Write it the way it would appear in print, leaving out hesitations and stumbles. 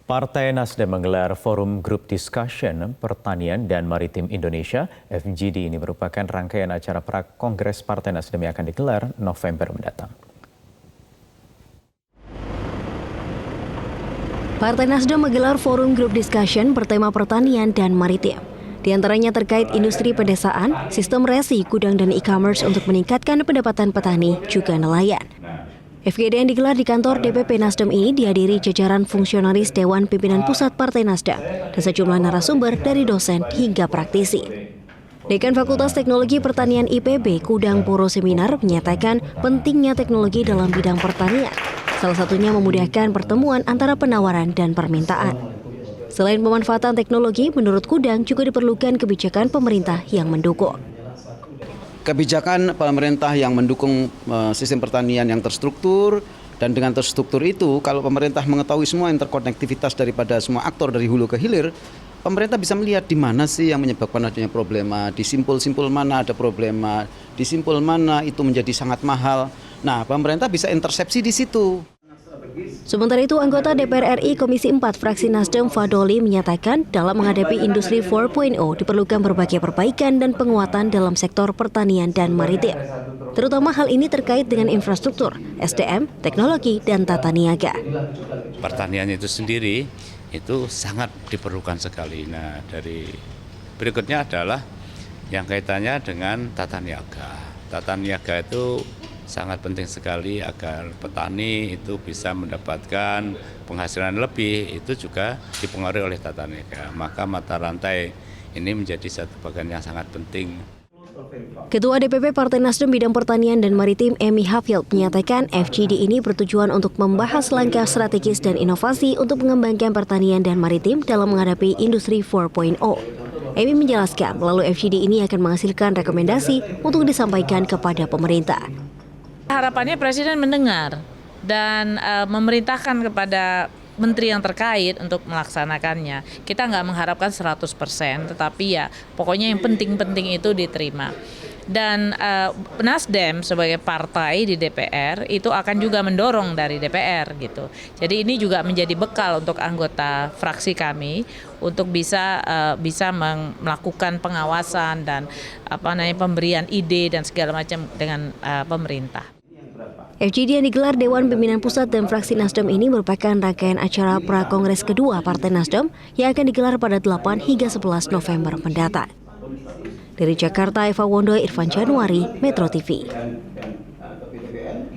Partai Nasdem menggelar Forum Group Discussion Pertanian dan Maritim Indonesia. FGD ini merupakan rangkaian acara pra-kongres Partai Nasdem yang akan digelar November mendatang. Partai Nasdem menggelar Forum Group Discussion bertema pertanian dan maritim. Di antaranya terkait industri pedesaan, sistem resi, gudang dan e-commerce untuk meningkatkan pendapatan petani juga nelayan. FGD yang digelar di kantor DPP Nasdem ini dihadiri jajaran fungsionaris Dewan Pimpinan Pusat Partai Nasdem dan sejumlah narasumber dari dosen hingga praktisi. Dekan Fakultas Teknologi Pertanian IPB Kudang Puro Seminar menyatakan pentingnya teknologi dalam bidang pertanian. Salah satunya memudahkan pertemuan antara penawaran dan permintaan. Selain pemanfaatan teknologi, menurut Kudang juga diperlukan kebijakan pemerintah yang mendukung. Kebijakan pemerintah yang mendukung sistem pertanian yang terstruktur, dan dengan terstruktur itu kalau pemerintah mengetahui semua interkonektivitas daripada semua aktor dari hulu ke hilir, pemerintah bisa melihat di mana sih yang menyebabkan adanya problema, di simpul-simpul mana ada problema, di simpul mana itu menjadi sangat mahal. Nah, pemerintah bisa intersepsi di situ. Sementara itu, anggota DPR RI Komisi 4 fraksi Nasdem Fadoli menyatakan dalam menghadapi industri 4.0 diperlukan berbagai perbaikan dan penguatan dalam sektor pertanian dan maritim. Terutama hal ini terkait dengan infrastruktur, SDM, teknologi, dan tata niaga. Pertanian itu sendiri itu sangat diperlukan sekali. Nah, dari berikutnya adalah yang kaitannya dengan tata niaga. Tata niaga itu sangat penting sekali agar petani itu bisa mendapatkan penghasilan lebih, itu juga dipengaruhi oleh tata niaga. Maka mata rantai ini menjadi satu bagian yang sangat penting. Ketua DPP Partai Nasdem Bidang Pertanian dan Maritim Emi Hafil menyatakan FGD ini bertujuan untuk membahas langkah strategis dan inovasi untuk mengembangkan pertanian dan maritim dalam menghadapi industri 4.0. Emi menjelaskan melalui FGD ini akan menghasilkan rekomendasi untuk disampaikan kepada pemerintah. Harapannya Presiden mendengar dan memerintahkan kepada menteri yang terkait untuk melaksanakannya. Kita nggak mengharapkan 100%, tetapi ya pokoknya yang penting-penting itu diterima. Dan Nasdem sebagai partai di DPR itu akan juga mendorong dari DPR gitu. Jadi ini juga menjadi bekal untuk anggota fraksi kami untuk bisa melakukan pengawasan dan pemberian ide dan segala macam dengan pemerintah. FGD yang digelar Dewan Pimpinan Pusat dan Fraksi Nasdem ini merupakan rangkaian acara pra-kongres kedua Partai Nasdem yang akan digelar pada 8 hingga 11 November mendatang. Dari Jakarta, Eva Wondo, Irfan Januari, Metro TV.